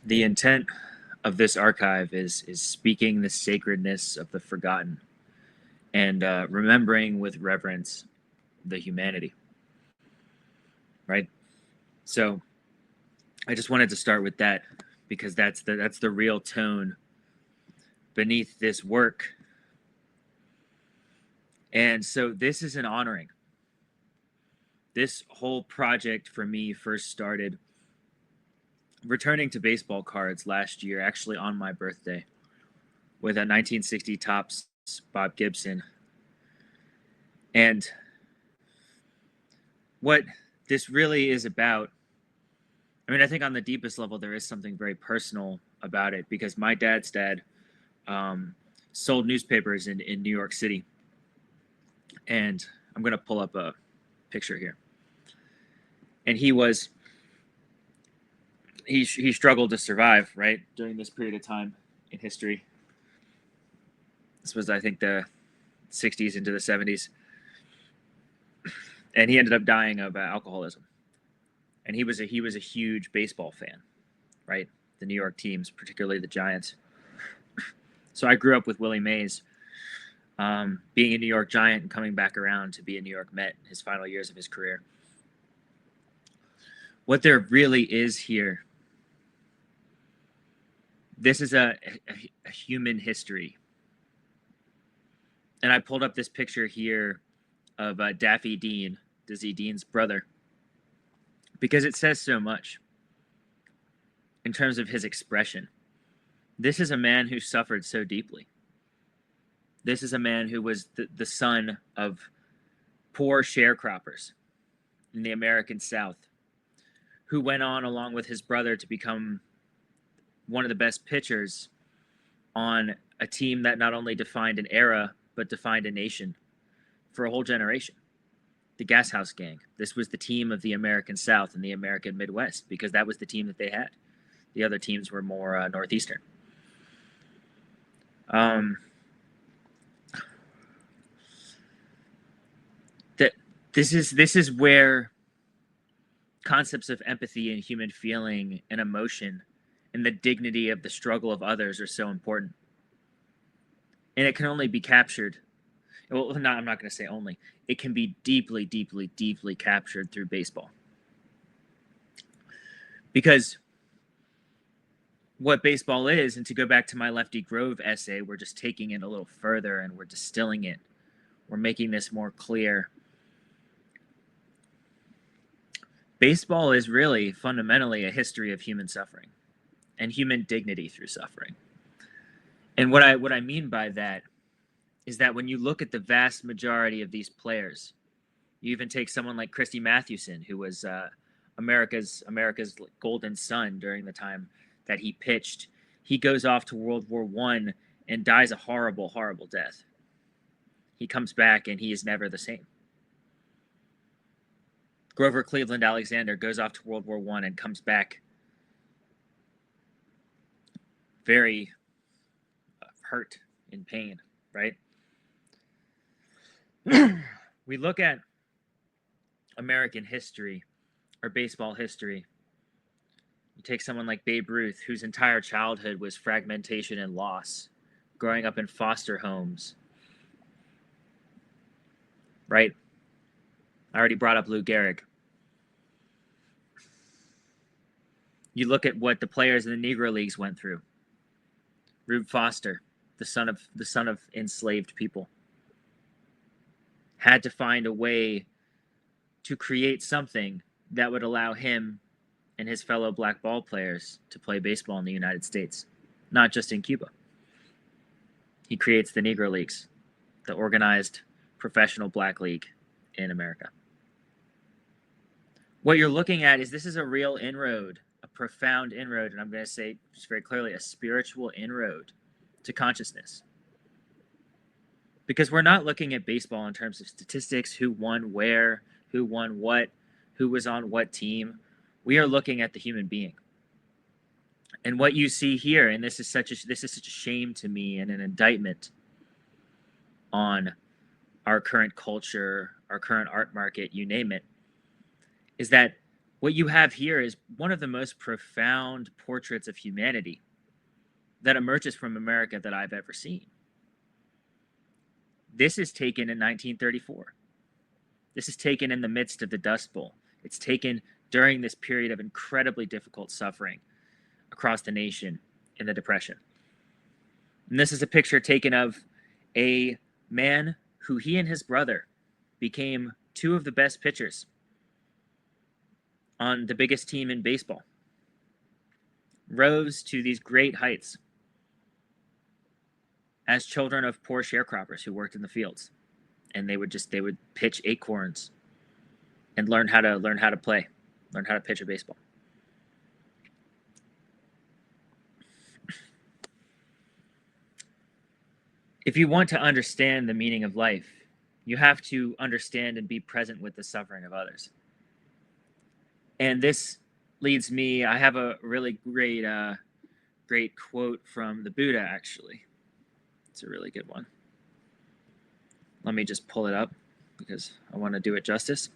The intent of this archive is speaking the sacredness of the forgotten and remembering with reverence the humanity, right? So I just wanted to start with that because that's the real tone beneath this work. And so this is an honoring. This whole project for me first started returning to baseball cards last year, actually on my birthday, with a 1960 Topps Bob Gibson. And what this really is about, I mean, I think on the deepest level, there is something very personal about it because my dad's dad sold newspapers in New York City. And I'm going to pull up a picture here. And he struggled to survive, right, during this period of time in history. This was, I think, the 60s into the 70s. And he ended up dying of alcoholism. And he was a huge baseball fan, right? The New York teams, particularly the Giants. So I grew up with Willie Mays, being a New York Giant and coming back around to be a New York Met in his final years of his career. What there really is here, this is a human history. And I pulled up this picture here of Daffy Dean, Dizzy Dean's brother, because it says so much in terms of his expression. This is a man who suffered so deeply. This is a man who was the son of poor sharecroppers in the American South, who went on, along with his brother, to become one of the best pitchers on a team that not only defined an era, but defined a nation for a whole generation. The Gas House Gang. This was the team of the American South and the American Midwest because that was the team that they had. The other teams were more Northeastern. This is where concepts of empathy and human feeling and emotion and the dignity of the struggle of others are so important. And it can only be captured. Well, I'm not going to say only. It can be deeply, deeply, deeply captured through baseball. Because what baseball is, and to go back to my Lefty Grove essay, we're just taking it a little further and we're distilling it. We're making this more clear. Baseball is really fundamentally a history of human suffering and human dignity through suffering. And what I mean by that is that when you look at the vast majority of these players, you even take someone like Christy Mathewson, who was America's golden son during the time that he pitched. He goes off to World War I and dies a horrible, horrible death. He comes back and he is never the same. Grover Cleveland Alexander goes off to World War I and comes back very hurt, in pain, right? We look at American history or baseball history. You take someone like Babe Ruth, whose entire childhood was fragmentation and loss, growing up in foster homes, right? I already brought up Lou Gehrig. You look at what the players in the Negro Leagues went through. Rube Foster, the son of enslaved people, had to find a way to create something that would allow him and his fellow black ball players to play baseball in the United States, not just in Cuba. He creates the Negro Leagues, the organized professional black league in America. What you're looking at is this is a real inroad, a profound inroad, and I'm going to say just very clearly, a spiritual inroad to consciousness. Because we're not looking at baseball in terms of statistics, who won where, who won what, who was on what team. We are looking at the human being. And what you see here, and this is such a shame to me and an indictment on our current culture, our current art market, you name it, is that What you have here is one of the most profound portraits of humanity that emerges from America that I've ever seen. This is taken in 1934. This is taken in the midst of the Dust Bowl. It's taken during this period of incredibly difficult suffering across the nation in the Depression. And this is a picture taken of a man who he and his brother became two of the best pitchers on the biggest team in baseball. Rose to these great heights as children of poor sharecroppers who worked in the fields. And they would pitch acorns and learn how to pitch a baseball. If you want to understand the meaning of life, you have to understand and be present with the suffering of others. And this leads me, I have a really great quote from the Buddha, actually. It's a really good one. Let me just pull it up because I want to do it justice.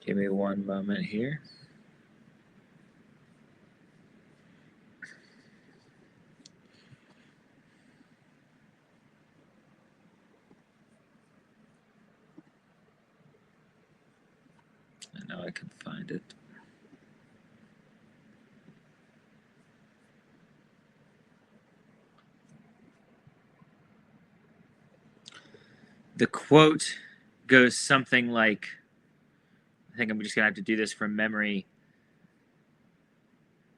Give me one moment here. I know I can find it. The quote goes something like, I think I'm just going to have to do this from memory.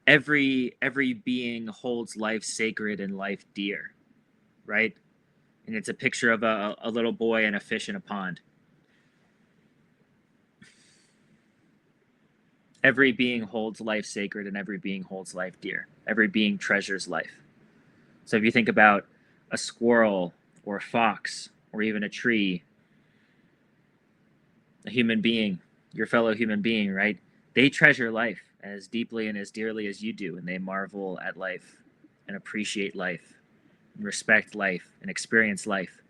Every being holds life sacred and life dear, right? And it's a picture of a little boy and a fish in a pond. Every being holds life sacred and every being holds life dear. Every being treasures life. So if you think about a squirrel or a fox or even a tree, a human being, your fellow human being, right? They treasure life as deeply and as dearly as you do, and they marvel at life and appreciate life and respect life and experience life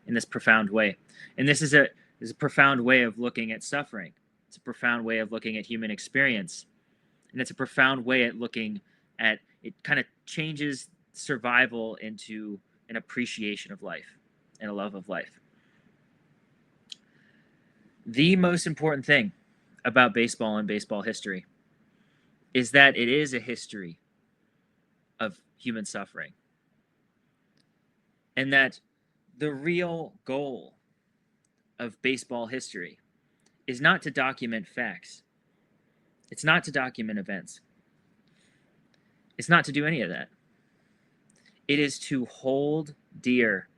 in this profound way. And this is a profound way of looking at suffering. It's a profound way of looking at human experience. And it's a profound way at looking at, it kind of changes survival into an appreciation of life and a love of life. The most important thing about baseball and baseball history is that it is a history of human suffering. And that the real goal of baseball history is not to document facts. It's not to document events. It's not to do any of that. It is to hold dear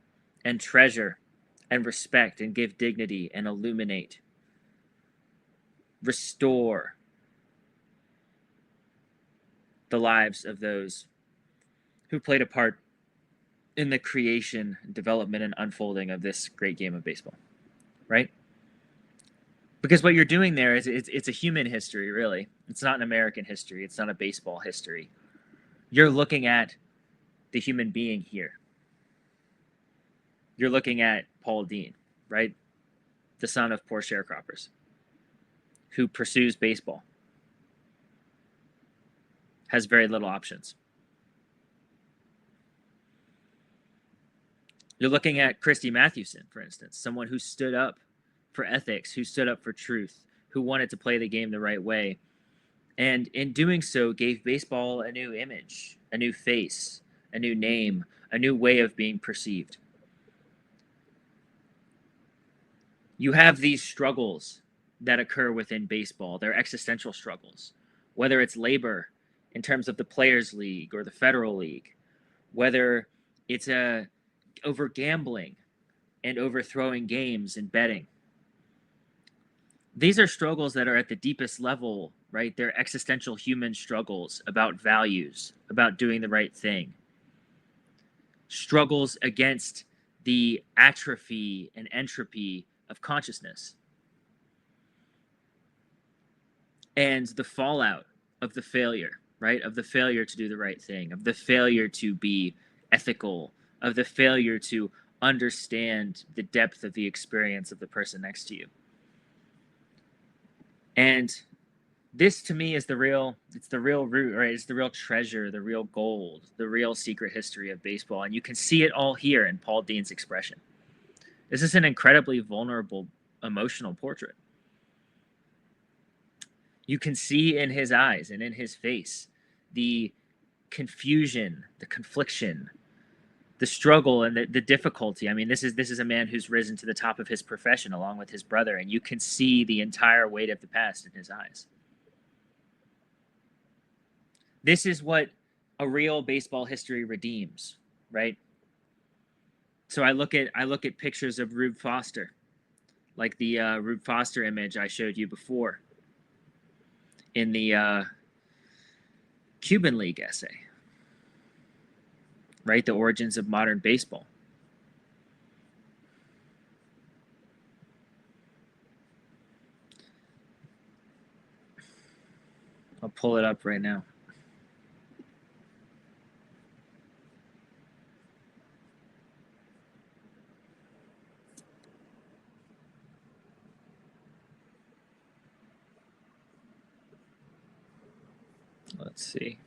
and treasure and respect and give dignity and illuminate, restore the lives of those who played a part in the creation, development, and unfolding of this great game of baseball, right? Because what you're doing there is it's a human history, really. It's not an American history. It's not a baseball history. You're looking at the human being here. You're looking at Paul Dean, right? The son of poor sharecroppers who pursues baseball, has very little options. You're looking at Christy Mathewson, for instance, someone who stood up for ethics, who stood up for truth, who wanted to play the game the right way. And in doing so, gave baseball a new image, a new face, a new name, a new way of being perceived. You have these struggles that occur within baseball. They're existential struggles, whether it's labor in terms of the Players League or the Federal League, whether it's over gambling and overthrowing games and betting. These are struggles that are at the deepest level, right? They're existential human struggles about values, about doing the right thing. Struggles against the atrophy and entropy of consciousness, and the fallout of the failure, right? Of the failure to do the right thing, of the failure to be ethical, of the failure to understand the depth of the experience of the person next to you. And this to me is the real root, right? It's the real treasure, the real gold, the real secret history of baseball. And you can see it all here in Paul Dean's expression. This is an incredibly vulnerable, emotional portrait. You can see in his eyes and in his face the confusion, the confliction, the struggle, and the difficulty. I mean, this is a man who's risen to the top of his profession along with his brother, and you can see the entire weight of the past in his eyes. This is what a real baseball history redeems, right? So I look at pictures of Rube Foster, like the Rube Foster image I showed you before in the Cuban League essay, right? The origins of modern baseball. I'll pull it up right now. Let's see.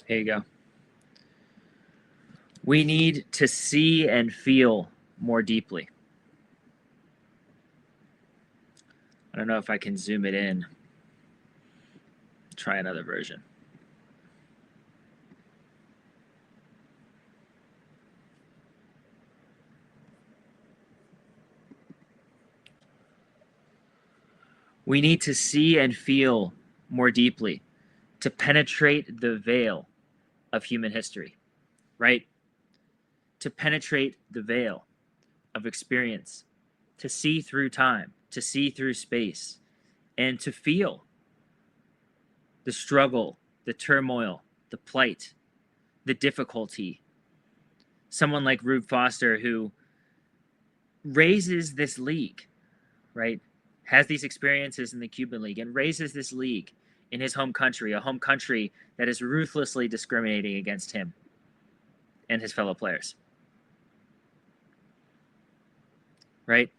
Here you go. We need to see and feel more deeply. I don't know if I can zoom it in. Try another version. We need to see and feel more deeply to penetrate the veil of human history, right? To penetrate the veil of experience, to see through time, to see through space, and to feel the struggle, the turmoil, the plight, the difficulty. Someone like Rube Foster, who raises this league, right? Has these experiences in the Cuban League and raises this league in his home country, a home country that is ruthlessly discriminating against him and his fellow players. Right?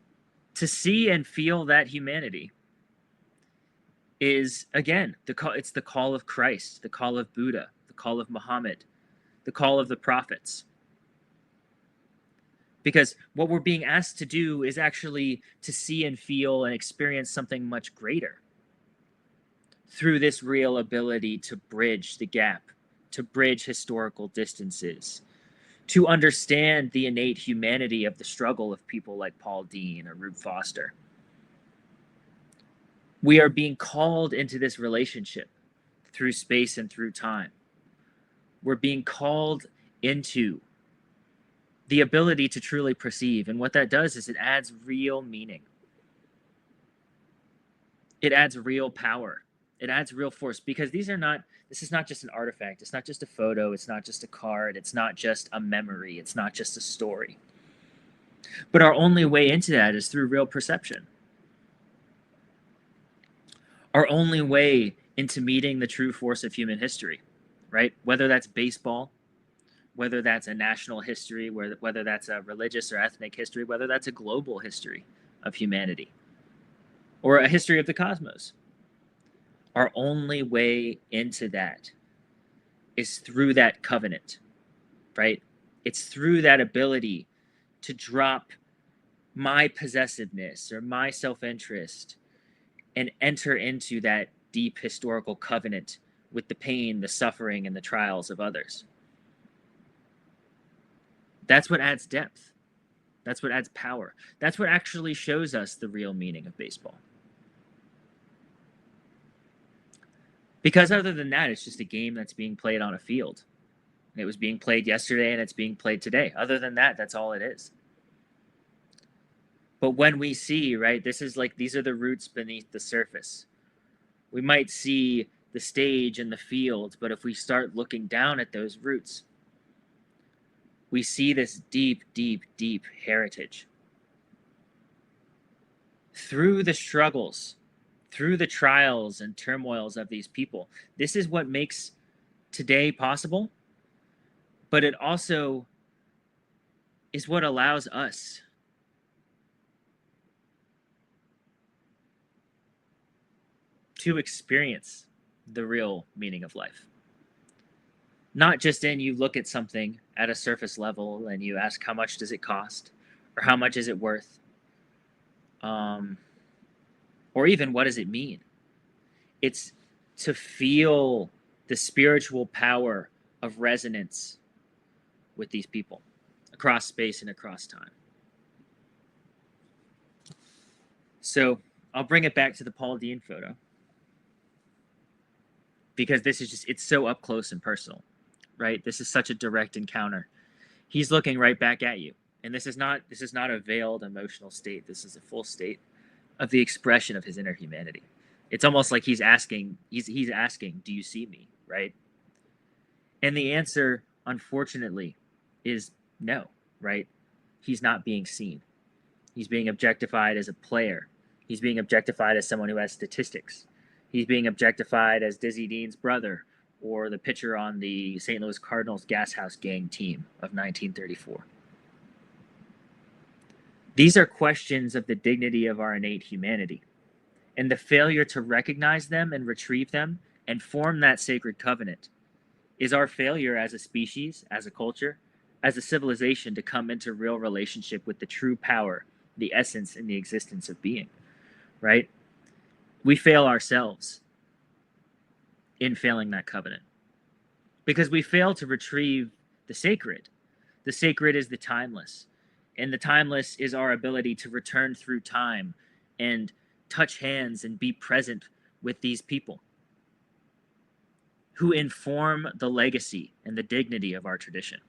To see and feel that humanity is, again, it's the call of Christ, the call of Buddha, the call of Muhammad, the call of the prophets. Because what we're being asked to do is actually to see and feel and experience something much greater through this real ability to bridge the gap, to bridge historical distances, to understand the innate humanity of the struggle of people like Paul Dean or Rube Foster. We are being called into this relationship through space and through time. We're being called into the ability to truly perceive. And what that does is it adds real meaning. It adds real power. It adds real force, because this is not just an artifact. It's not just a photo. It's not just a card. It's not just a memory. It's not just a story. But our only way into that is through real perception. Our only way into meeting the true force of human history, right? Whether that's baseball, whether that's a national history, whether that's a religious or ethnic history, whether that's a global history of humanity, or a history of the cosmos. Our only way into that is through that covenant, right? It's through that ability to drop my possessiveness or my self-interest and enter into that deep historical covenant with the pain, the suffering, and the trials of others. That's what adds depth. That's what adds power. That's what actually shows us the real meaning of baseball. Because other than that, it's just a game that's being played on a field. It was being played yesterday and it's being played today. Other than that, that's all it is. But when we see, right, these are the roots beneath the surface. We might see the stage and the field, but if we start looking down at those roots, we see this deep, deep, deep heritage. Through the struggles, through the trials and turmoils of these people, this is what makes today possible, but it also is what allows us to experience the real meaning of life. Not just in you look at something at a surface level and you ask how much does it cost or how much is it worth, or even what does it mean. It's to feel the spiritual power of resonance with these people across space and across time. So I'll bring it back to the Paul Dean photo, because this is just, it's so up close and personal, right? This is such a direct encounter. He's looking right back at you. And this is not a veiled emotional state. This is a full state of the expression of his inner humanity. It's almost like he's asking, do you see me, right? And the answer, unfortunately, is no, right? He's not being seen. He's being objectified as a player. He's being objectified as someone who has statistics. He's being objectified as Dizzy Dean's brother, or the pitcher on the St. Louis Cardinals gas house gang team of 1934. These are questions of the dignity of our innate humanity, and the failure to recognize them and retrieve them and form that sacred covenant is our failure as a species, as a culture, as a civilization to come into real relationship with the true power, the essence, and the existence of being, right? We fail ourselves in failing that covenant because we fail to retrieve the sacred. The sacred is the timeless, and the timeless is our ability to return through time and touch hands and be present with these people who inform the legacy and the dignity of our tradition.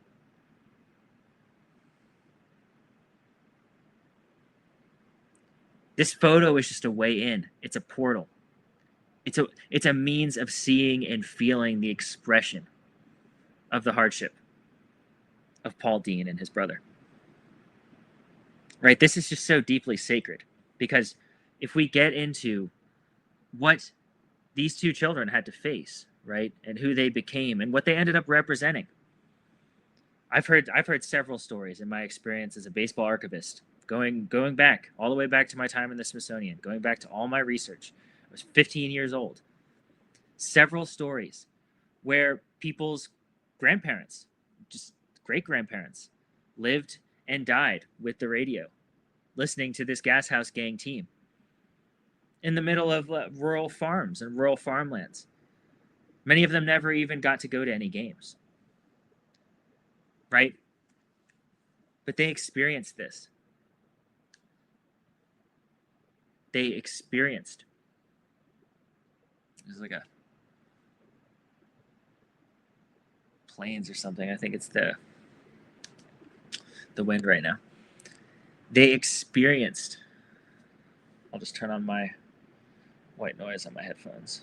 This photo is just a way in. It's a portal. It's a means of seeing and feeling the expression of the hardship of Paul Dean and his brother. Right? This is just so deeply sacred, because if we get into what these two children had to face, right, and who they became and what they ended up representing, I've heard several stories in my experience as a baseball archivist, going back all the way back to my time in the Smithsonian, going back to all my research. I was 15 years old. Several stories where people's grandparents, just great-grandparents, lived and died with the radio, listening to this gas house gang team in the middle of rural farms and rural farmlands. Many of them never even got to go to any games, right? But they experienced this. They experienced. There's like a planes or something. I think it's the wind right now. They experienced. I'll just turn on my white noise on my headphones.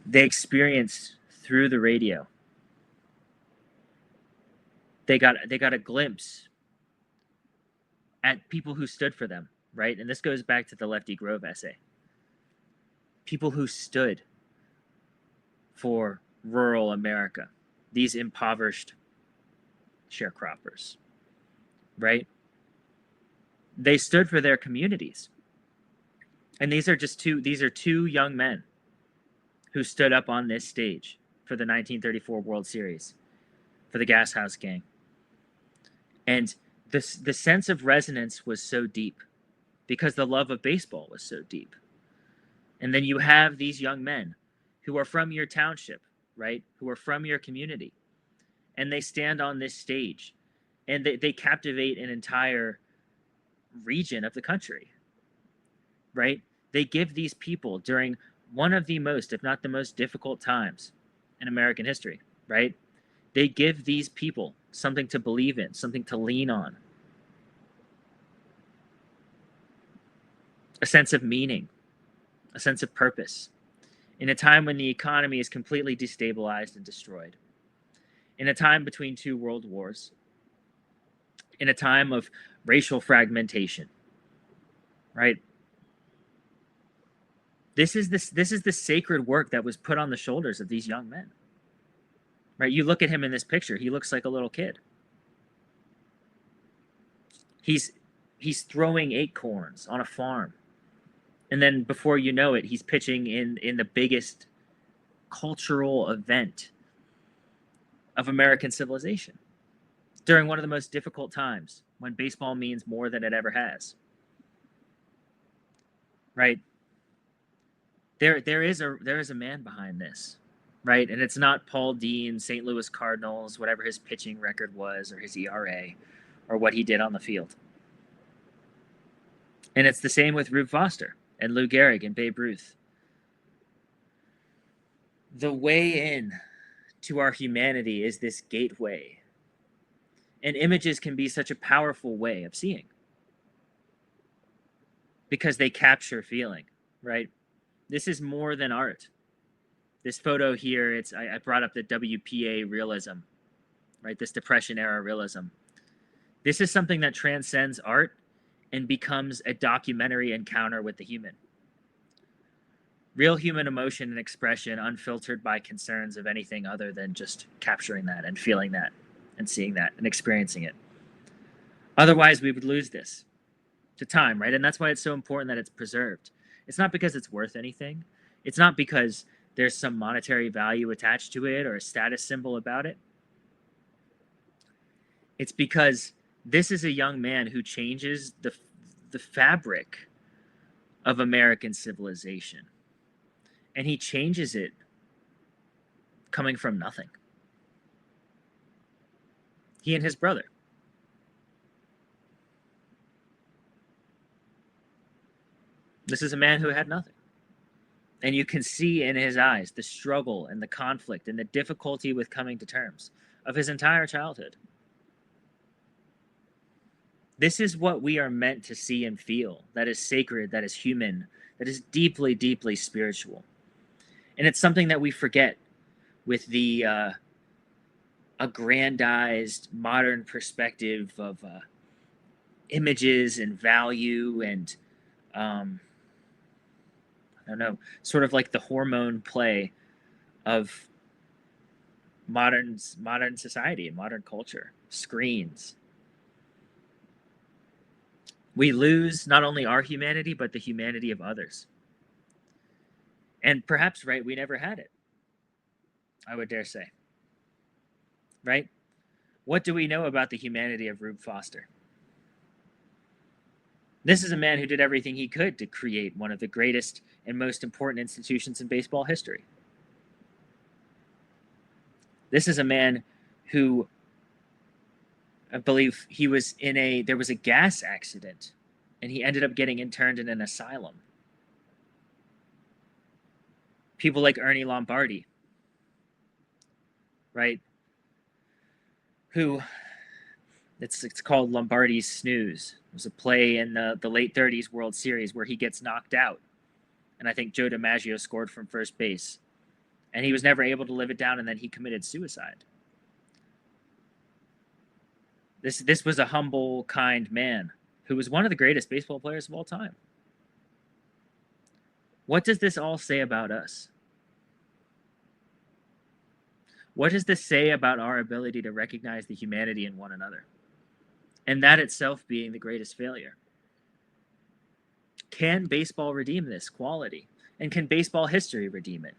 They experienced through the radio. They got a glimpse at people who stood for them, right? And this goes back to the Lefty Grove essay. People who stood for rural America, these impoverished sharecroppers, right? They stood for their communities. And these are two young men who stood up on this stage for the 1934 World Series, for the Gas House Gang. And the sense of resonance was so deep because the love of baseball was so deep. And then you have these young men who are from your township, right? Who are from your community. And they stand on this stage and they captivate an entire region of the country, right? They give these people during one of the most, if not the most difficult times in American history, right? They give these people something to believe in, something to lean on, a sense of meaning, a sense of purpose, in a time when the economy is completely destabilized and destroyed, in a time between two world wars, in a time of racial fragmentation, right? This is the sacred work that was put on the shoulders of these young men. Right? You look at him in this picture, he looks like a little kid. He's throwing acorns on a farm. And then before you know it, he's pitching in the biggest cultural event of American civilization during one of the most difficult times when baseball means more than it ever has. Right? There is a man behind this, right? And it's not Paul Dean, St. Louis Cardinals, whatever his pitching record was, or his ERA, or what he did on the field. And it's the same with Rube Foster and Lou Gehrig and Babe Ruth. The way in to our humanity is this gateway. And images can be such a powerful way of seeing because they capture feeling, right? This is more than art. This photo here, I brought up the WPA realism, right? This Depression era realism. This is something that transcends art and becomes a documentary encounter with the human. Real human emotion and expression, unfiltered by concerns of anything other than just capturing that and feeling that and seeing that and experiencing it. Otherwise, we would lose this to time, right? And that's why it's so important that it's preserved. It's not because it's worth anything. It's not because there's some monetary value attached to it or a status symbol about it. It's because this is a young man who changes the fabric of American civilization. And he changes it coming from nothing. He and his brother. This is a man who had nothing. And you can see in his eyes the struggle and the conflict and the difficulty with coming to terms of his entire childhood. This is what we are meant to see and feel. That is sacred, that is human, that is deeply, deeply spiritual. And it's something that we forget with the aggrandized modern perspective of images and value and I don't know, sort of like the hormone play of modern society and modern culture, screens. We lose not only our humanity, but the humanity of others. And perhaps, right, we never had it, I would dare say. Right? What do we know about the humanity of Rube Foster? This is a man who did everything he could to create one of the greatest and most important institutions in baseball history. This is a man who, I believe there was a gas accident and he ended up getting interned in an asylum. People like Ernie Lombardi, right? Who, it's called Lombardi's Snooze. It was a play in the late 30s World Series where he gets knocked out. And I think Joe DiMaggio scored from first base. And he was never able to live it down, and then he committed suicide. This was a humble, kind man who was one of the greatest baseball players of all time. What does this all say about us? What does this say about our ability to recognize the humanity in one another? And that itself being the greatest failure. Can baseball redeem this quality? And can baseball history redeem it?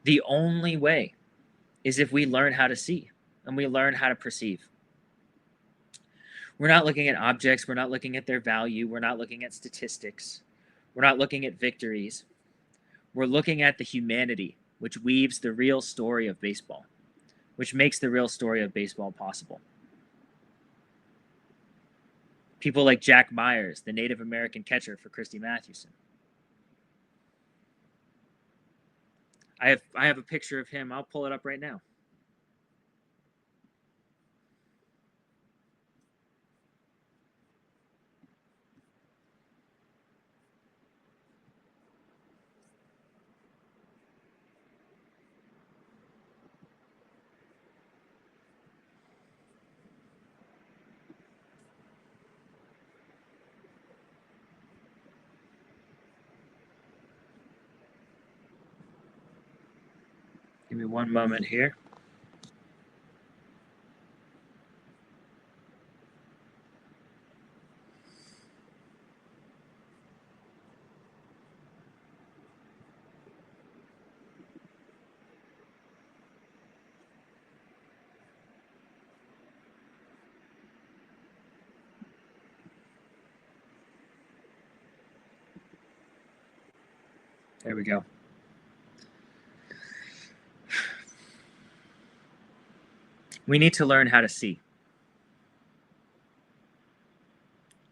The only way is if we learn how to see and we learn how to perceive. We're not looking at objects. We're not looking at their value. We're not looking at statistics. We're not looking at victories. We're looking at the humanity, which weaves the real story of baseball, which makes the real story of baseball possible. People like Jack Myers, the Native American catcher for Christy Mathewson. I have a picture of him. I'll pull it up right now. Give me one moment here. There we go. We need to learn how to see.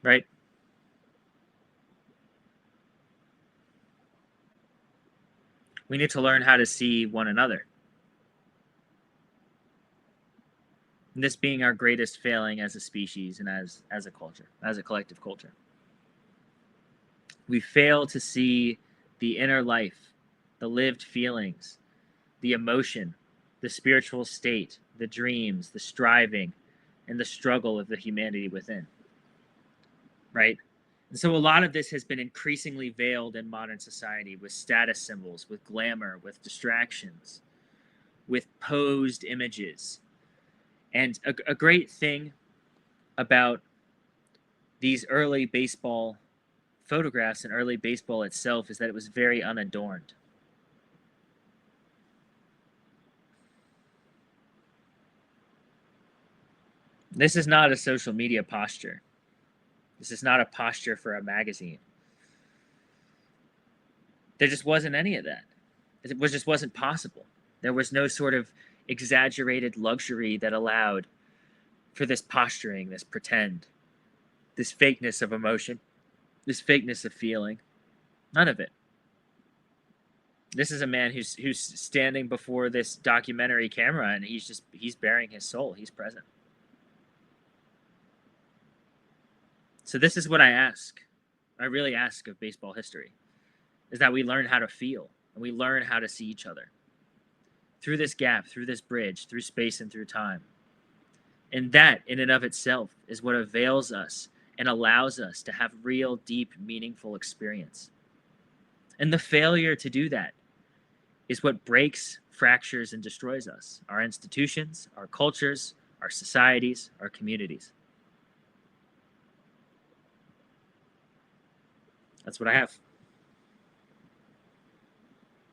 Right? We need to learn how to see one another. And this being our greatest failing as a species and as a culture, as a collective culture. We fail to see the inner life, the lived feelings, the emotion, the spiritual state, the dreams, the striving, and the struggle of the humanity within. Right? And so a lot of this has been increasingly veiled in modern society with status symbols, with glamour, with distractions, with posed images. And a great thing about these early baseball photographs and early baseball itself is that it was very unadorned. This is not a social media posture. This is not a posture for a magazine. There just wasn't any of that. It just wasn't possible. There was no sort of exaggerated luxury that allowed for this posturing, this pretend, this fakeness of emotion, this fakeness of feeling. None of it. This is a man who's standing before this documentary camera, and he's bearing his soul. He's present. So this is what I ask. I really ask of baseball history, is that we learn how to feel and we learn how to see each other through this gap, through this bridge, through space and through time. And that in and of itself is what avails us and allows us to have real, deep, meaningful experience. And the failure to do that is what breaks, fractures, and destroys us, our institutions, our cultures, our societies, our communities. That's what I have.